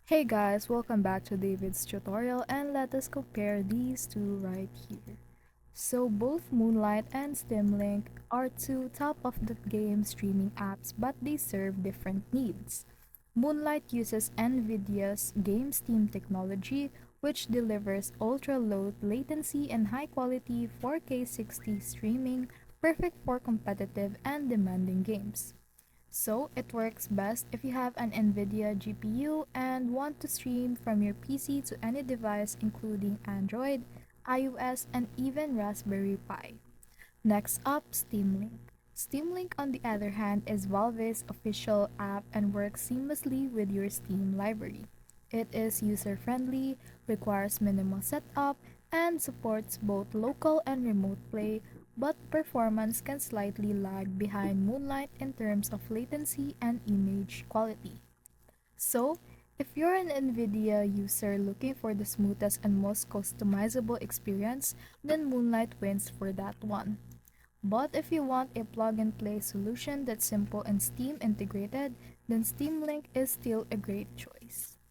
Hey guys, welcome back to David's tutorial and let us compare these two right here. So both Moonlight and Steam Link are two top of the game streaming apps but they serve different needs. Moonlight uses NVIDIA's Game Steam technology which delivers ultra low latency and high quality 4K 60 streaming perfect for competitive and demanding games. So, it works best if you have an NVIDIA GPU and want to stream from your PC to any device including Android, iOS, and even Raspberry Pi. Next up, Steam Link. Steam Link, on the other hand, is Valve's official app and works seamlessly with your Steam library. It is user friendly, requires minimal setup, and supports both local and remote play, but performance can slightly lag behind Moonlight in terms of latency and image quality. So, if you're an NVIDIA user looking for the smoothest and most customizable experience, then Moonlight wins for that one. But if you want a plug and play solution that's simple and Steam integrated, then Steam Link is still a great choice.